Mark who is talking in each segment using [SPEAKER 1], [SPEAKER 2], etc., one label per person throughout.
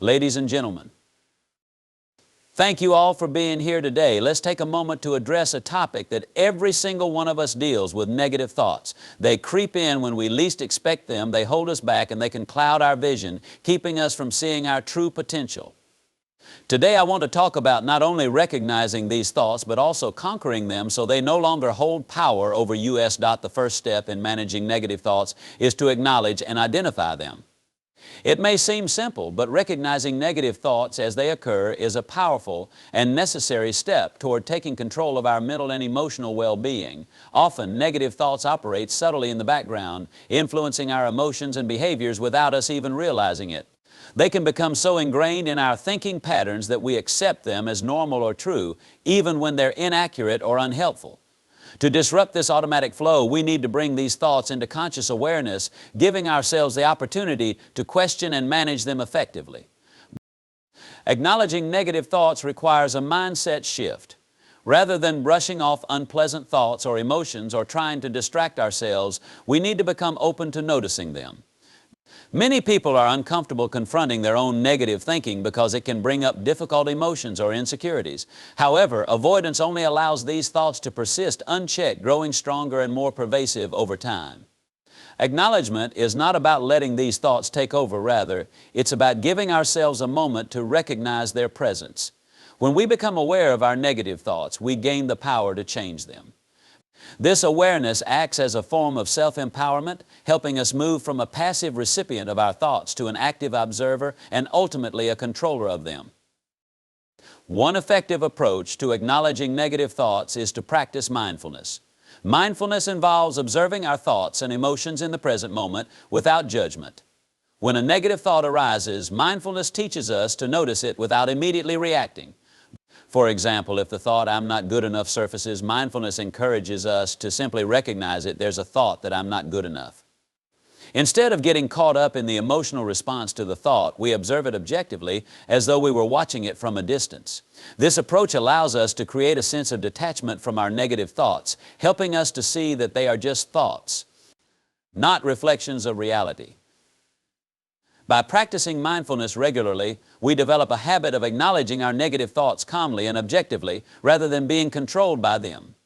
[SPEAKER 1] Ladies and gentlemen, thank you all for being here today. Let's take a moment to address a topic that every single one of us deals with: negative thoughts. They creep in when we least expect them, they hold us back, and they can cloud our vision, keeping us from seeing our true potential. Today I want to talk about not only recognizing these thoughts, but also conquering them so they no longer hold power over you. The first step in managing negative thoughts is to acknowledge and identify them. It may seem simple, but recognizing negative thoughts as they occur is a powerful and necessary step toward taking control of our mental and emotional well-being. Often, negative thoughts operate subtly in the background, influencing our emotions and behaviors without us even realizing it. They can become so ingrained in our thinking patterns that we accept them as normal or true, even when they're inaccurate or unhelpful. To disrupt this automatic flow, we need to bring these thoughts into conscious awareness, giving ourselves the opportunity to question and manage them effectively. Acknowledging negative thoughts requires a mindset shift. Rather than brushing off unpleasant thoughts or emotions or trying to distract ourselves, we need to become open to noticing them. Many people are uncomfortable confronting their own negative thinking because it can bring up difficult emotions or insecurities. However, avoidance only allows these thoughts to persist unchecked, growing stronger and more pervasive over time. Acknowledgement is not about letting these thoughts take over. Rather, it's about giving ourselves a moment to recognize their presence. When we become aware of our negative thoughts, we gain the power to change them. This awareness acts as a form of self-empowerment, helping us move from a passive recipient of our thoughts to an active observer and ultimately a controller of them. One effective approach to acknowledging negative thoughts is to practice mindfulness. Mindfulness involves observing our thoughts and emotions in the present moment without judgment. When a negative thought arises, mindfulness teaches us to notice it without immediately reacting. For example, if the thought "I'm not good enough" surfaces, mindfulness encourages us to simply recognize it. There's a thought that I'm not good enough. Instead of getting caught up in the emotional response to the thought, we observe it objectively as though we were watching it from a distance. This approach allows us to create a sense of detachment from our negative thoughts, helping us to see that they are just thoughts, not reflections of reality. By practicing mindfulness regularly, we develop a habit of acknowledging our negative thoughts calmly and objectively rather than being controlled by them.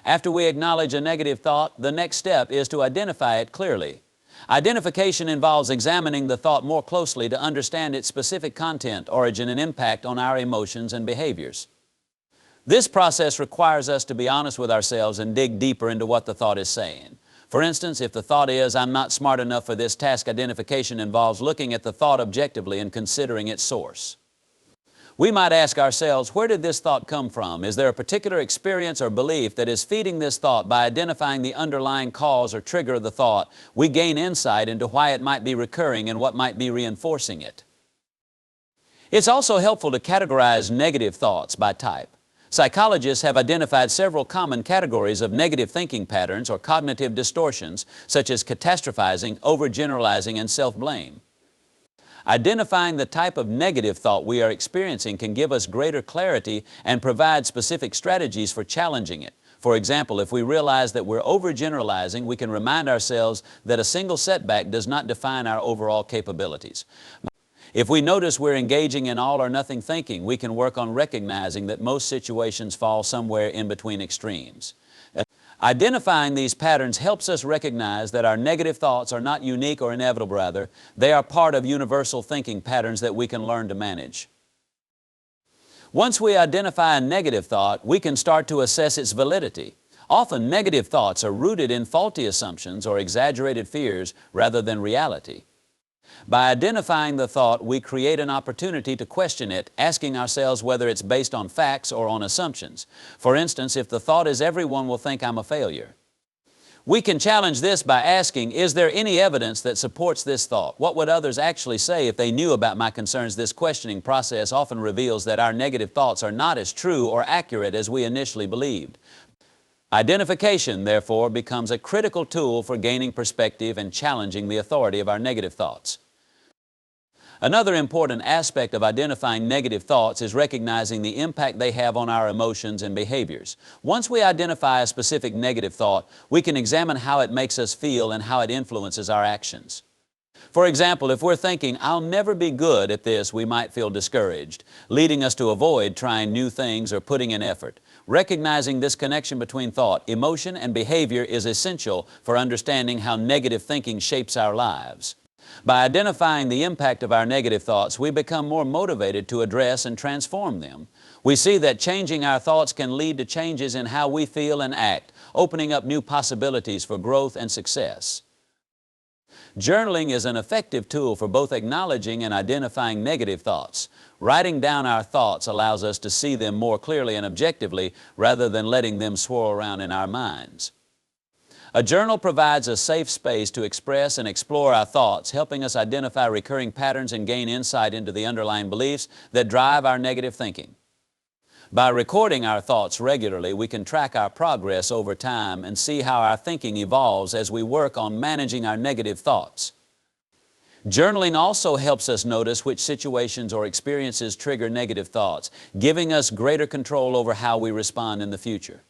[SPEAKER 1] After we acknowledge a negative thought, the next step is to identify it clearly. Identification involves examining the thought more closely to understand its specific content, origin, and impact on our emotions and behaviors. This process requires us to be honest with ourselves and dig deeper into what the thought is saying. For instance, if the thought is "I'm not smart enough for this task," identification involves looking at the thought objectively and considering its source. We might ask ourselves, where did this thought come from? Is there a particular experience or belief that is feeding this thought? By identifying the underlying cause or trigger of the thought, we gain insight into why it might be recurring and what might be reinforcing it. It's also helpful to categorize negative thoughts by type. Psychologists have identified several common categories of negative thinking patterns or cognitive distortions, such as catastrophizing, overgeneralizing, and self-blame. Identifying the type of negative thought we are experiencing can give us greater clarity and provide specific strategies for challenging it. For example, if we realize that we're overgeneralizing, we can remind ourselves that a single setback does not define our overall capabilities. If we notice we're engaging in all or nothing thinking, we can work on recognizing that most situations fall somewhere in between extremes. Identifying these patterns helps us recognize that our negative thoughts are not unique or inevitable. Rather, they are part of universal thinking patterns that we can learn to manage. Once we identify a negative thought, we can start to assess its validity. Often, negative thoughts are rooted in faulty assumptions or exaggerated fears rather than reality. By identifying the thought, we create an opportunity to question it, asking ourselves whether it's based on facts or on assumptions. For instance, if the thought is "everyone will think I'm a failure," we can challenge this by asking, is there any evidence that supports this thought? What would others actually say if they knew about my concerns? This questioning process often reveals that our negative thoughts are not as true or accurate as we initially believed. Identification, therefore, becomes a critical tool for gaining perspective and challenging the authority of our negative thoughts. Another important aspect of identifying negative thoughts is recognizing the impact they have on our emotions and behaviors. Once we identify a specific negative thought, we can examine how it makes us feel and how it influences our actions. For example, if we're thinking, "I'll never be good at this," we might feel discouraged, leading us to avoid trying new things or putting in effort. Recognizing this connection between thought, emotion, and behavior is essential for understanding how negative thinking shapes our lives. By identifying the impact of our negative thoughts, we become more motivated to address and transform them. We see that changing our thoughts can lead to changes in how we feel and act, opening up new possibilities for growth and success. Journaling is an effective tool for both acknowledging and identifying negative thoughts. Writing down our thoughts allows us to see them more clearly and objectively rather than letting them swirl around in our minds. A journal provides a safe space to express and explore our thoughts, helping us identify recurring patterns and gain insight into the underlying beliefs that drive our negative thinking. By recording our thoughts regularly, we can track our progress over time and see how our thinking evolves as we work on managing our negative thoughts. Journaling also helps us notice which situations or experiences trigger negative thoughts, giving us greater control over how we respond in the future.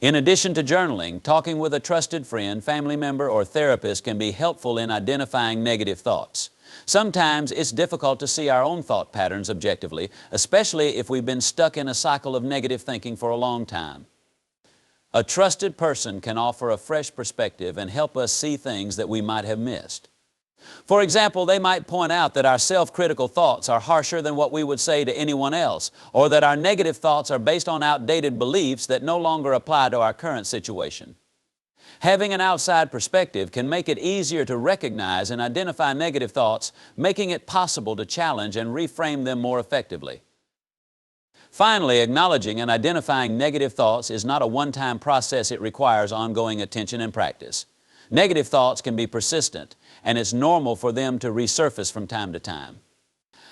[SPEAKER 1] In addition to journaling, talking with a trusted friend, family member, or therapist can be helpful in identifying negative thoughts. Sometimes it's difficult to see our own thought patterns objectively, especially if we've been stuck in a cycle of negative thinking for a long time. A trusted person can offer a fresh perspective and help us see things that we might have missed. For example, they might point out that our self-critical thoughts are harsher than what we would say to anyone else, or that our negative thoughts are based on outdated beliefs that no longer apply to our current situation. Having an outside perspective can make it easier to recognize and identify negative thoughts, making it possible to challenge and reframe them more effectively. Finally, acknowledging and identifying negative thoughts is not a one-time process. It requires ongoing attention and practice. Negative thoughts can be persistent, and it's normal for them to resurface from time to time.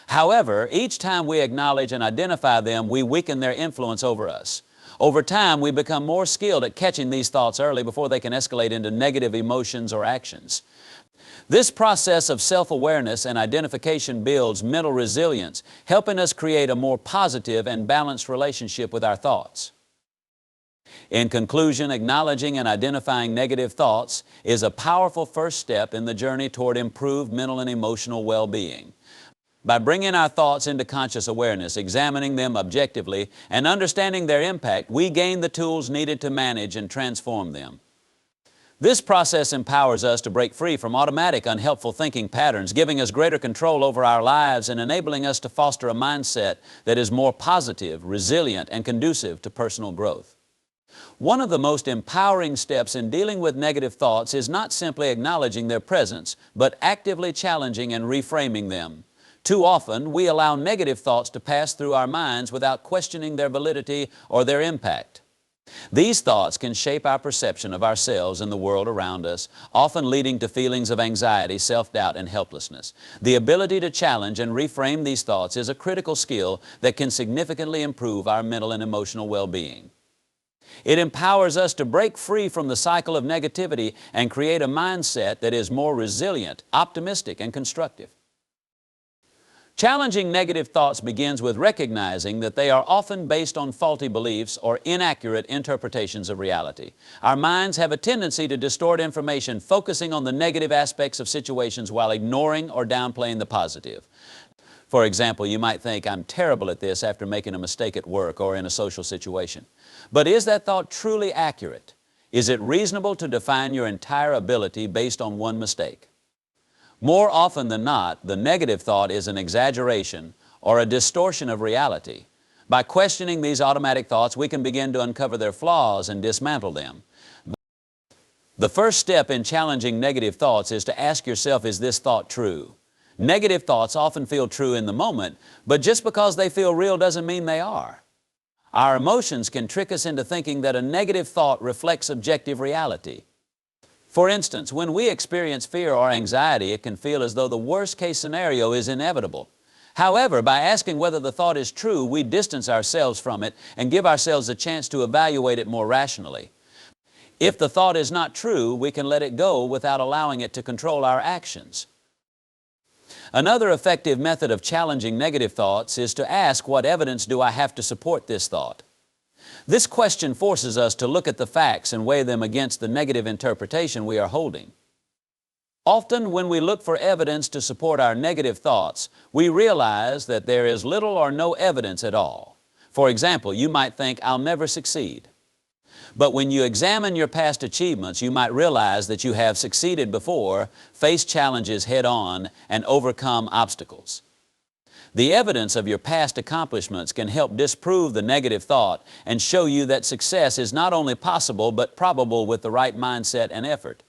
[SPEAKER 1] However, each time we acknowledge and identify them, we weaken their influence over us. Over time, we become more skilled at catching these thoughts early before they can escalate into negative emotions or actions. This process of self-awareness and identification builds mental resilience, helping us create a more positive and balanced relationship with our thoughts. In conclusion, acknowledging and identifying negative thoughts is a powerful first step in the journey toward improved mental and emotional well-being. By bringing our thoughts into conscious awareness, examining them objectively, and understanding their impact, we gain the tools needed to manage and transform them. This process empowers us to break free from automatic, unhelpful thinking patterns, giving us greater control over our lives and enabling us to foster a mindset that is more positive, resilient, and conducive to personal growth. One of the most empowering steps in dealing with negative thoughts is not simply acknowledging their presence, but actively challenging and reframing them. Too often, we allow negative thoughts to pass through our minds without questioning their validity or their impact. These thoughts can shape our perception of ourselves and the world around us, often leading to feelings of anxiety, self-doubt, and helplessness. The ability to challenge and reframe these thoughts is a critical skill that can significantly improve our mental and emotional well-being. It empowers us to break free from the cycle of negativity and create a mindset that is more resilient, optimistic, and constructive. Challenging negative thoughts begins with recognizing that they are often based on faulty beliefs or inaccurate interpretations of reality. Our minds have a tendency to distort information, focusing on the negative aspects of situations while ignoring or downplaying the positive. For example, you might think, "I'm terrible at this," after making a mistake at work or in a social situation. But is that thought truly accurate? Is it reasonable to define your entire ability based on one mistake? More often than not, the negative thought is an exaggeration or a distortion of reality. By questioning these automatic thoughts, we can begin to uncover their flaws and dismantle them. The first step in challenging negative thoughts is to ask yourself, is this thought true? Negative thoughts often feel true in the moment, but just because they feel real doesn't mean they are. Our emotions can trick us into thinking that a negative thought reflects objective reality. For instance, when we experience fear or anxiety, it can feel as though the worst-case scenario is inevitable. However, by asking whether the thought is true, we distance ourselves from it and give ourselves a chance to evaluate it more rationally. If the thought is not true, we can let it go without allowing it to control our actions. Another effective method of challenging negative thoughts is to ask, what evidence do I have to support this thought? This question forces us to look at the facts and weigh them against the negative interpretation we are holding. Often when we look for evidence to support our negative thoughts, we realize that there is little or no evidence at all. For example, you might think, "I'll never succeed." But when you examine your past achievements, you might realize that you have succeeded before, faced challenges head-on, and overcome obstacles. The evidence of your past accomplishments can help disprove the negative thought and show you that success is not only possible but probable with the right mindset and effort.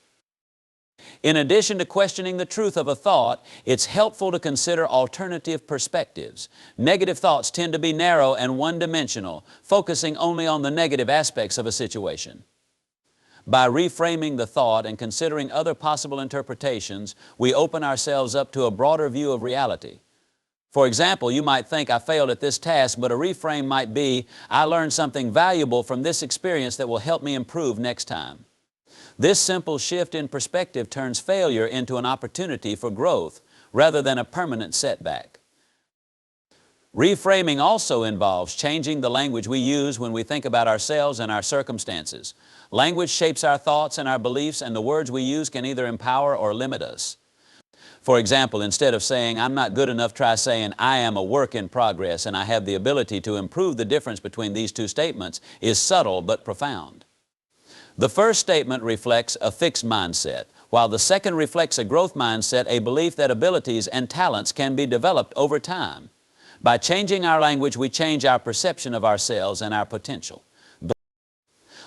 [SPEAKER 1] In addition to questioning the truth of a thought, it's helpful to consider alternative perspectives. Negative thoughts tend to be narrow and one-dimensional, focusing only on the negative aspects of a situation. By reframing the thought and considering other possible interpretations, we open ourselves up to a broader view of reality. For example, you might think, "I failed at this task," but a reframe might be, "I learned something valuable from this experience that will help me improve next time." This simple shift in perspective turns failure into an opportunity for growth rather than a permanent setback. Reframing also involves changing the language we use when we think about ourselves and our circumstances. Language shapes our thoughts and our beliefs, and the words we use can either empower or limit us. For example, instead of saying, "I'm not good enough," try saying, "I am a work in progress and I have the ability to improve." The difference between these two statements is subtle but profound. The first statement reflects a fixed mindset, while the second reflects a growth mindset, a belief that abilities and talents can be developed over time. By changing our language, we change our perception of ourselves and our potential.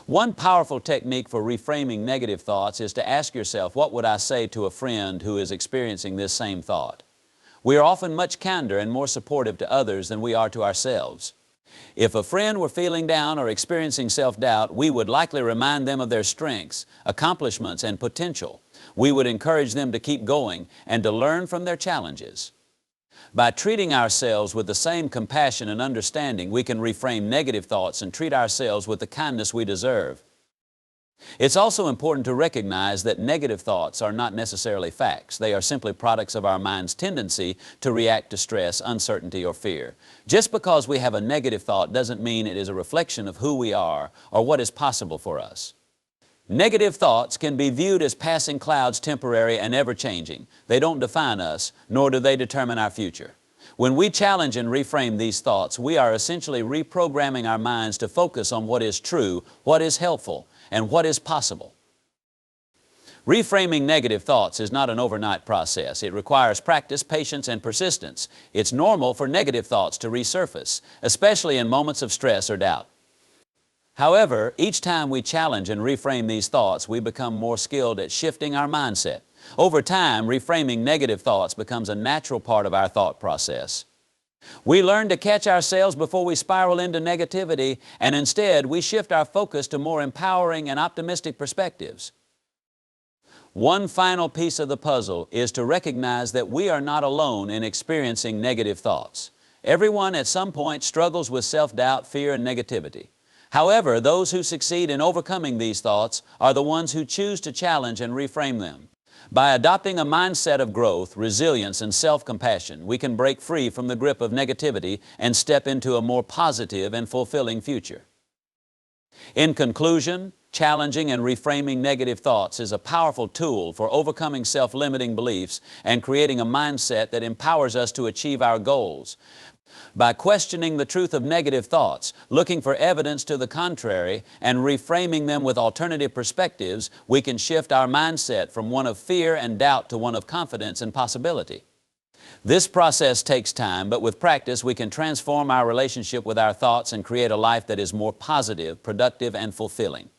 [SPEAKER 1] One powerful technique for reframing negative thoughts is to ask yourself, "What would I say to a friend who is experiencing this same thought?" We are often much kinder and more supportive to others than we are to ourselves. If a friend were feeling down or experiencing self-doubt, we would likely remind them of their strengths, accomplishments, and potential. We would encourage them to keep going and to learn from their challenges. By treating ourselves with the same compassion and understanding, we can reframe negative thoughts and treat ourselves with the kindness we deserve. It's also important to recognize that negative thoughts are not necessarily facts. They are simply products of our mind's tendency to react to stress, uncertainty, or fear. Just because we have a negative thought doesn't mean it is a reflection of who we are or what is possible for us. Negative thoughts can be viewed as passing clouds, temporary and ever-changing. They don't define us, nor do they determine our future. When we challenge and reframe these thoughts, we are essentially reprogramming our minds to focus on what is true, what is helpful, and what is possible. Reframing negative thoughts is not an overnight process. It requires practice, patience, and persistence. It's normal for negative thoughts to resurface, especially in moments of stress or doubt. However, each time we challenge and reframe these thoughts, we become more skilled at shifting our mindset. Over time, reframing negative thoughts becomes a natural part of our thought process. We learn to catch ourselves before we spiral into negativity, and instead we shift our focus to more empowering and optimistic perspectives. One final piece of the puzzle is to recognize that we are not alone in experiencing negative thoughts. Everyone at some point struggles with self-doubt, fear, and negativity. However, those who succeed in overcoming these thoughts are the ones who choose to challenge and reframe them. By adopting a mindset of growth, resilience, and self-compassion, we can break free from the grip of negativity and step into a more positive and fulfilling future. In conclusion, challenging and reframing negative thoughts is a powerful tool for overcoming self-limiting beliefs and creating a mindset that empowers us to achieve our goals. By questioning the truth of negative thoughts, looking for evidence to the contrary, and reframing them with alternative perspectives, we can shift our mindset from one of fear and doubt to one of confidence and possibility. This process takes time, but with practice we can transform our relationship with our thoughts and create a life that is more positive, productive, and fulfilling.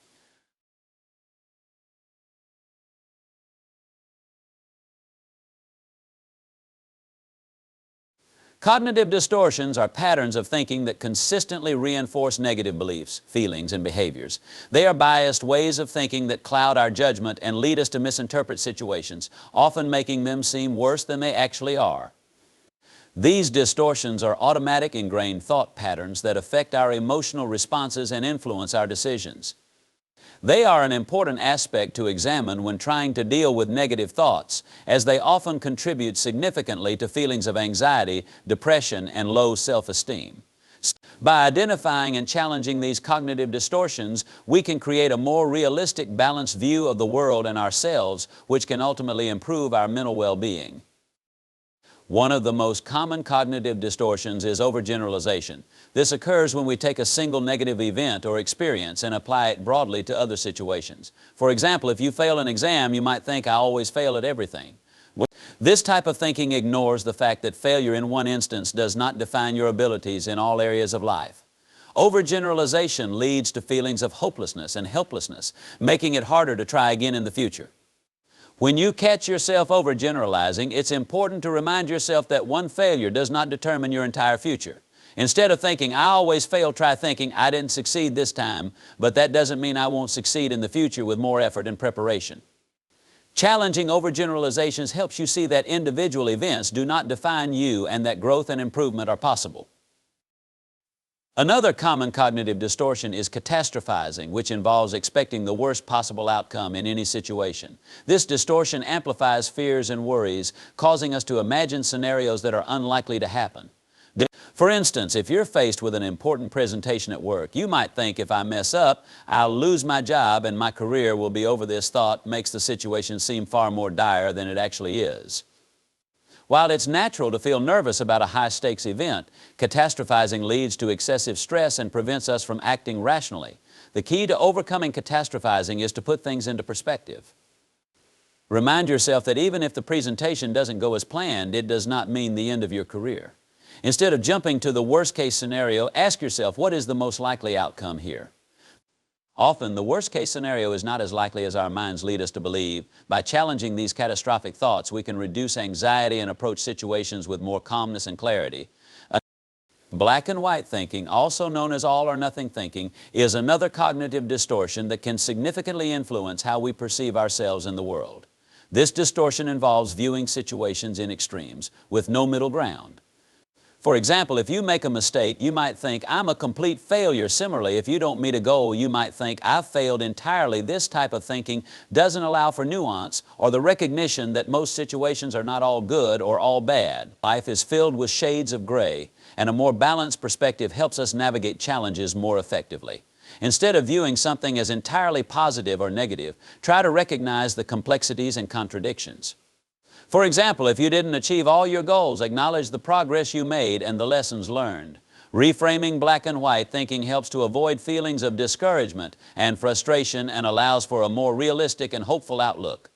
[SPEAKER 1] Cognitive distortions are patterns of thinking that consistently reinforce negative beliefs, feelings, and behaviors. They are biased ways of thinking that cloud our judgment and lead us to misinterpret situations, often making them seem worse than they actually are. These distortions are automatic ingrained thought patterns that affect our emotional responses and influence our decisions. They are an important aspect to examine when trying to deal with negative thoughts, as they often contribute significantly to feelings of anxiety, depression, and low self-esteem. By identifying and challenging these cognitive distortions, we can create a more realistic, balanced view of the world and ourselves, which can ultimately improve our mental well-being. One of the most common cognitive distortions is overgeneralization. This occurs when we take a single negative event or experience and apply it broadly to other situations. For example, if you fail an exam, you might think, "I always fail at everything." This type of thinking ignores the fact that failure in one instance does not define your abilities in all areas of life. Overgeneralization leads to feelings of hopelessness and helplessness, making it harder to try again in the future. When you catch yourself overgeneralizing, it's important to remind yourself that one failure does not determine your entire future. Instead of thinking, "I always fail," try thinking, "I didn't succeed this time, but that doesn't mean I won't succeed in the future with more effort and preparation." Challenging overgeneralizations helps you see that individual events do not define you and that growth and improvement are possible. Another common cognitive distortion is catastrophizing, which involves expecting the worst possible outcome in any situation. This distortion amplifies fears and worries, causing us to imagine scenarios that are unlikely to happen. For instance, if you're faced with an important presentation at work, you might think, "If I mess up, I'll lose my job and my career will be over." This thought makes the situation seem far more dire than it actually is. While it's natural to feel nervous about a high-stakes event, catastrophizing leads to excessive stress and prevents us from acting rationally. The key to overcoming catastrophizing is to put things into perspective. Remind yourself that even if the presentation doesn't go as planned, it does not mean the end of your career. Instead of jumping to the worst-case scenario, ask yourself, what is the most likely outcome here? Often, the worst-case scenario is not as likely as our minds lead us to believe. By challenging these catastrophic thoughts, we can reduce anxiety and approach situations with more calmness and clarity. Black and white thinking, also known as all or nothing thinking, is another cognitive distortion that can significantly influence how we perceive ourselves in the world. This distortion involves viewing situations in extremes, with no middle ground. For example, if you make a mistake, you might think, "I'm a complete failure." Similarly, if you don't meet a goal, you might think, "I've failed entirely." This type of thinking doesn't allow for nuance or the recognition that most situations are not all good or all bad. Life is filled with shades of gray, and a more balanced perspective helps us navigate challenges more effectively. Instead of viewing something as entirely positive or negative, try to recognize the complexities and contradictions. For example, if you didn't achieve all your goals, acknowledge the progress you made and the lessons learned. Reframing black and white thinking helps to avoid feelings of discouragement and frustration and allows for a more realistic and hopeful outlook.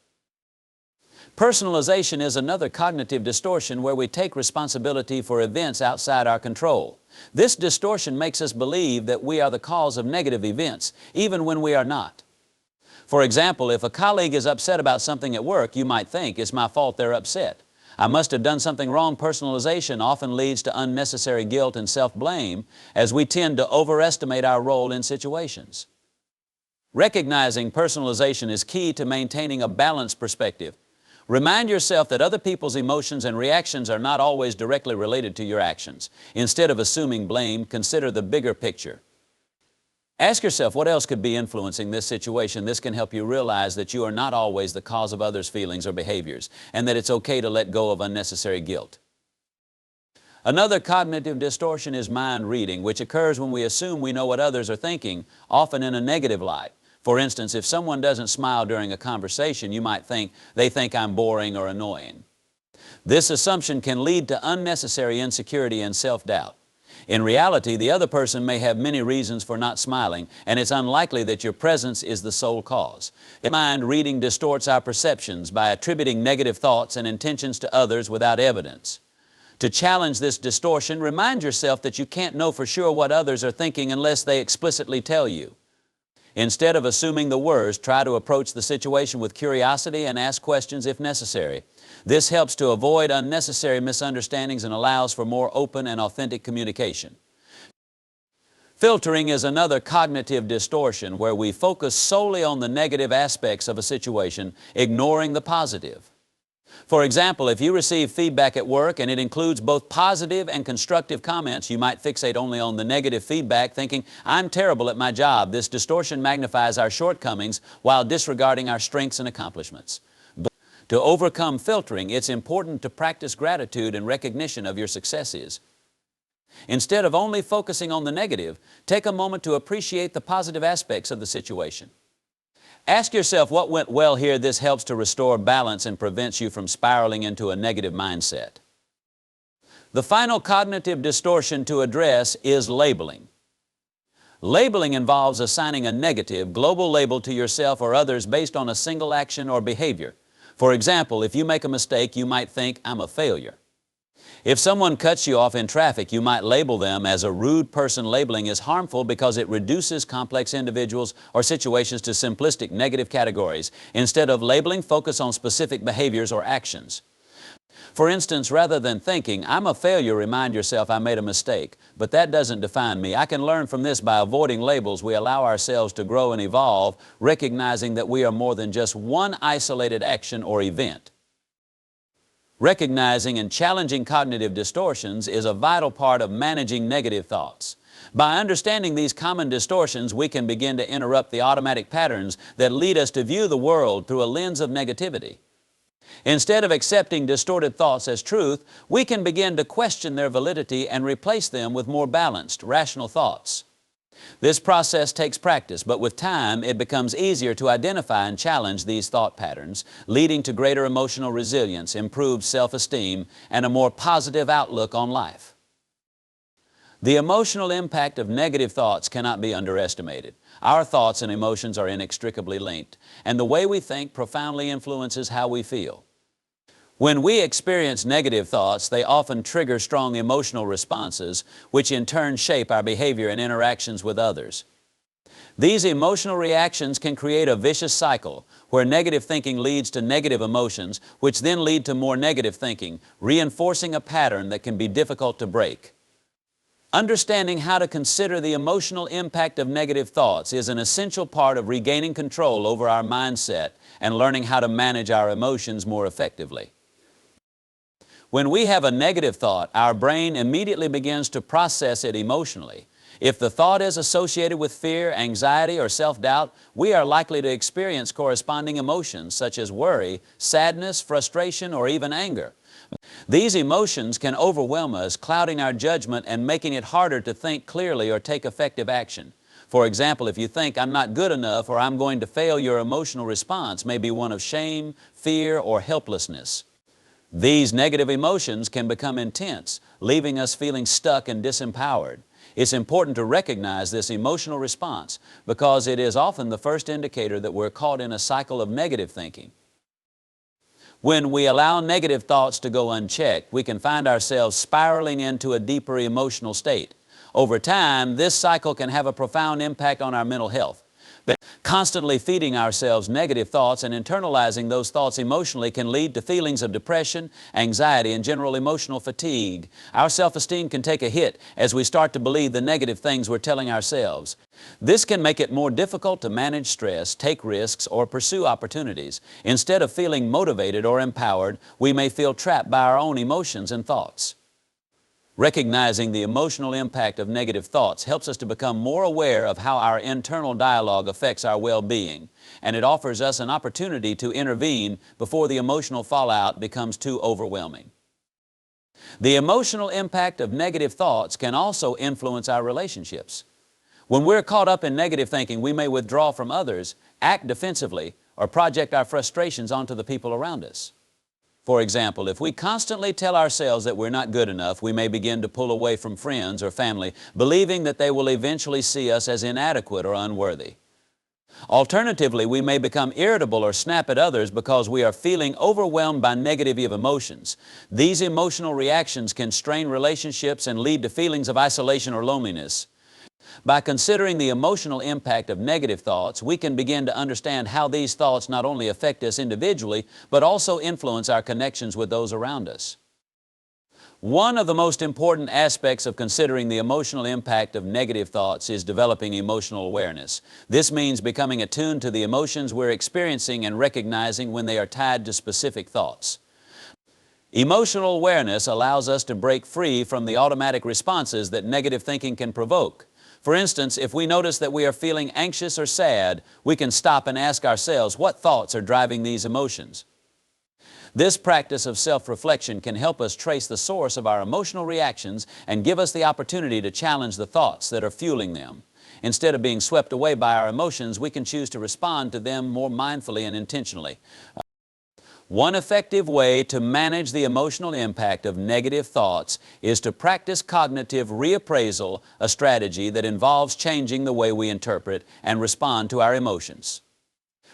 [SPEAKER 1] Personalization is another cognitive distortion where we take responsibility for events outside our control. This distortion makes us believe that we are the cause of negative events, even when we are not. For example, if a colleague is upset about something at work, you might think, "It's my fault they're upset. I must have done something wrong." Personalization often leads to unnecessary guilt and self-blame, as we tend to overestimate our role in situations. Recognizing personalization is key to maintaining a balanced perspective. Remind yourself that other people's emotions and reactions are not always directly related to your actions. Instead of assuming blame, consider the bigger picture. Ask yourself, what else could be influencing this situation? This can help you realize that you are not always the cause of others' feelings or behaviors, and that it's okay to let go of unnecessary guilt. Another cognitive distortion is mind reading, which occurs when we assume we know what others are thinking, often in a negative light. For instance, if someone doesn't smile during a conversation, you might think, "They think I'm boring or annoying." This assumption can lead to unnecessary insecurity and self-doubt. In reality, the other person may have many reasons for not smiling, and it's unlikely that your presence is the sole cause. Mind reading distorts our perceptions by attributing negative thoughts and intentions to others without evidence. To challenge this distortion, remind yourself that you can't know for sure what others are thinking unless they explicitly tell you. Instead of assuming the worst, try to approach the situation with curiosity and ask questions if necessary. This helps to avoid unnecessary misunderstandings and allows for more open and authentic communication. Filtering is another cognitive distortion where we focus solely on the negative aspects of a situation, ignoring the positive. For example, if you receive feedback at work and it includes both positive and constructive comments, you might fixate only on the negative feedback, thinking, "I'm terrible at my job." This distortion magnifies our shortcomings while disregarding our strengths and accomplishments. To overcome filtering, it's important to practice gratitude and recognition of your successes. Instead of only focusing on the negative, take a moment to appreciate the positive aspects of the situation. Ask yourself what went well here. This helps to restore balance and prevents you from spiraling into a negative mindset. The final cognitive distortion to address is labeling. Labeling involves assigning a negative, global label to yourself or others based on a single action or behavior. For example, if you make a mistake, you might think, "I'm a failure." If someone cuts you off in traffic, you might label them as a rude person. Labeling is harmful because it reduces complex individuals or situations to simplistic negative categories. Instead of labeling, focus on specific behaviors or actions. For instance, rather than thinking, "I'm a failure," remind yourself, "I made a mistake, but that doesn't define me. I can learn from this." By avoiding labels, we allow ourselves to grow and evolve, recognizing that we are more than just one isolated action or event. Recognizing and challenging cognitive distortions is a vital part of managing negative thoughts. By understanding these common distortions, we can begin to interrupt the automatic patterns that lead us to view the world through a lens of negativity. Instead of accepting distorted thoughts as truth, we can begin to question their validity and replace them with more balanced, rational thoughts. This process takes practice, but with time, it becomes easier to identify and challenge these thought patterns, leading to greater emotional resilience, improved self-esteem, and a more positive outlook on life. The emotional impact of negative thoughts cannot be underestimated. Our thoughts and emotions are inextricably linked, and the way we think profoundly influences how we feel. When we experience negative thoughts, they often trigger strong emotional responses, which in turn shape our behavior and interactions with others. These emotional reactions can create a vicious cycle where negative thinking leads to negative emotions, which then lead to more negative thinking, reinforcing a pattern that can be difficult to break. Understanding how to consider the emotional impact of negative thoughts is an essential part of regaining control over our mindset and learning how to manage our emotions more effectively. When we have a negative thought, our brain immediately begins to process it emotionally. If the thought is associated with fear, anxiety, or self-doubt, we are likely to experience corresponding emotions such as worry, sadness, frustration, or even anger. These emotions can overwhelm us, clouding our judgment and making it harder to think clearly or take effective action. For example, if you think, "I'm not good enough," or "I'm going to fail," your emotional response may be one of shame, fear, or helplessness. These negative emotions can become intense, leaving us feeling stuck and disempowered. It's important to recognize this emotional response because it is often the first indicator that we're caught in a cycle of negative thinking. When we allow negative thoughts to go unchecked, we can find ourselves spiraling into a deeper emotional state. Over time, this cycle can have a profound impact on our mental health. But constantly feeding ourselves negative thoughts and internalizing those thoughts emotionally can lead to feelings of depression, anxiety, and general emotional fatigue. Our self-esteem can take a hit as we start to believe the negative things we're telling ourselves. This can make it more difficult to manage stress, take risks, or pursue opportunities. Instead of feeling motivated or empowered, we may feel trapped by our own emotions and thoughts. Recognizing the emotional impact of negative thoughts helps us to become more aware of how our internal dialogue affects our well-being, and it offers us an opportunity to intervene before the emotional fallout becomes too overwhelming. The emotional impact of negative thoughts can also influence our relationships. When we're caught up in negative thinking, we may withdraw from others, act defensively, or project our frustrations onto the people around us. For example, if we constantly tell ourselves that we're not good enough, we may begin to pull away from friends or family, believing that they will eventually see us as inadequate or unworthy. Alternatively, we may become irritable or snap at others because we are feeling overwhelmed by negative emotions. These emotional reactions can strain relationships and lead to feelings of isolation or loneliness. By considering the emotional impact of negative thoughts, we can begin to understand how these thoughts not only affect us individually, but also influence our connections with those around us. One of the most important aspects of considering the emotional impact of negative thoughts is developing emotional awareness. This means becoming attuned to the emotions we're experiencing and recognizing when they are tied to specific thoughts. Emotional awareness allows us to break free from the automatic responses that negative thinking can provoke. For instance, if we notice that we are feeling anxious or sad, we can stop and ask ourselves, what thoughts are driving these emotions? This practice of self-reflection can help us trace the source of our emotional reactions and give us the opportunity to challenge the thoughts that are fueling them. Instead of being swept away by our emotions, we can choose to respond to them more mindfully and intentionally. One effective way to manage the emotional impact of negative thoughts is to practice cognitive reappraisal, a strategy that involves changing the way we interpret and respond to our emotions.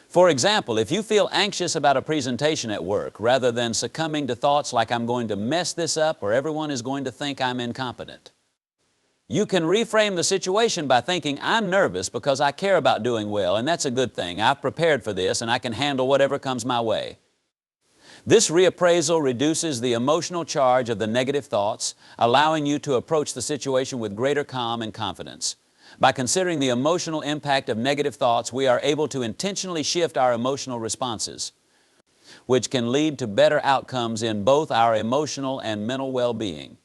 [SPEAKER 1] For example, if you feel anxious about a presentation at work, rather than succumbing to thoughts like "I'm going to mess this up" or "everyone is going to think I'm incompetent," you can reframe the situation by thinking, "I'm nervous because I care about doing well, and that's a good thing. I've prepared for this and I can handle whatever comes my way." This reappraisal reduces the emotional charge of the negative thoughts, allowing you to approach the situation with greater calm and confidence. By considering the emotional impact of negative thoughts, we are able to intentionally shift our emotional responses, which can lead to better outcomes in both our emotional and mental well-being.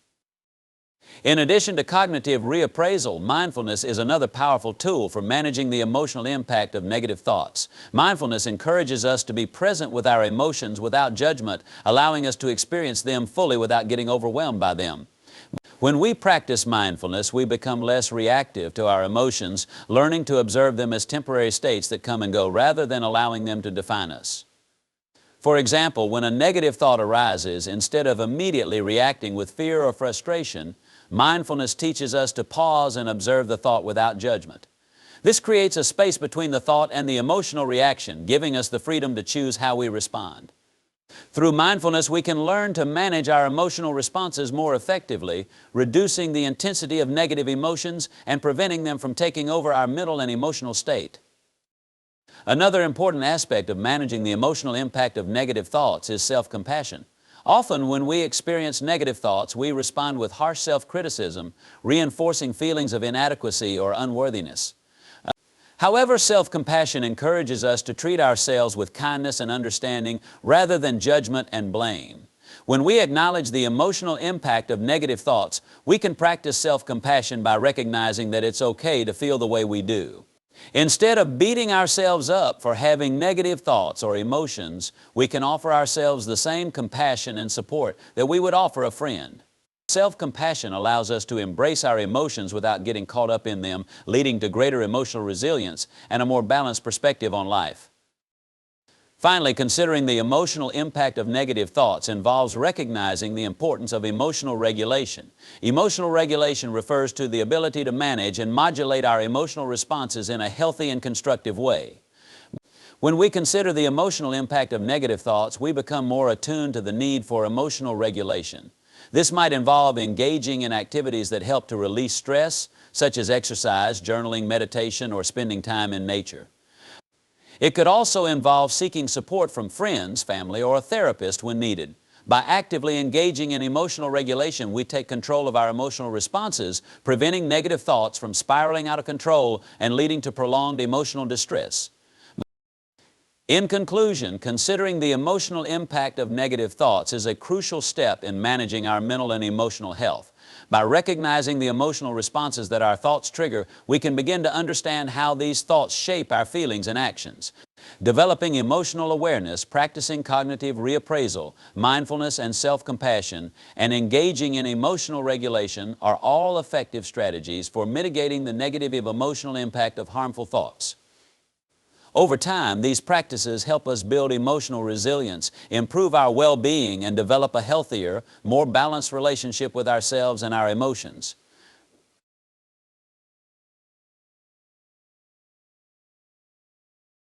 [SPEAKER 1] In addition to cognitive reappraisal, mindfulness is another powerful tool for managing the emotional impact of negative thoughts. Mindfulness encourages us to be present with our emotions without judgment, allowing us to experience them fully without getting overwhelmed by them. When we practice mindfulness, we become less reactive to our emotions, learning to observe them as temporary states that come and go rather than allowing them to define us. For example, when a negative thought arises, instead of immediately reacting with fear or frustration, mindfulness teaches us to pause and observe the thought without judgment. This creates a space between the thought and the emotional reaction, giving us the freedom to choose how we respond. Through mindfulness, we can learn to manage our emotional responses more effectively, reducing the intensity of negative emotions and preventing them from taking over our mental and emotional state. Another important aspect of managing the emotional impact of negative thoughts is self-compassion. Often when we experience negative thoughts, we respond with harsh self-criticism, reinforcing feelings of inadequacy or unworthiness. However, self-compassion encourages us to treat ourselves with kindness and understanding rather than judgment and blame. When we acknowledge the emotional impact of negative thoughts, we can practice self-compassion by recognizing that it's okay to feel the way we do. Instead of beating ourselves up for having negative thoughts or emotions, we can offer ourselves the same compassion and support that we would offer a friend. Self-compassion allows us to embrace our emotions without getting caught up in them, leading to greater emotional resilience and a more balanced perspective on life. Finally, considering the emotional impact of negative thoughts involves recognizing the importance of emotional regulation. Emotional regulation refers to the ability to manage and modulate our emotional responses in a healthy and constructive way. When we consider the emotional impact of negative thoughts, we become more attuned to the need for emotional regulation. This might involve engaging in activities that help to release stress, such as exercise, journaling, meditation, or spending time in nature. It could also involve seeking support from friends, family, or a therapist when needed. By actively engaging in emotional regulation, we take control of our emotional responses, preventing negative thoughts from spiraling out of control and leading to prolonged emotional distress. In conclusion, considering the emotional impact of negative thoughts is a crucial step in managing our mental and emotional health. By recognizing the emotional responses that our thoughts trigger, we can begin to understand how these thoughts shape our feelings and actions. Developing emotional awareness, practicing cognitive reappraisal, mindfulness and self-compassion, and engaging in emotional regulation are all effective strategies for mitigating the negative emotional impact of harmful thoughts. Over time, these practices help us build emotional resilience, improve our well-being, and develop a healthier, more balanced relationship with ourselves and our emotions.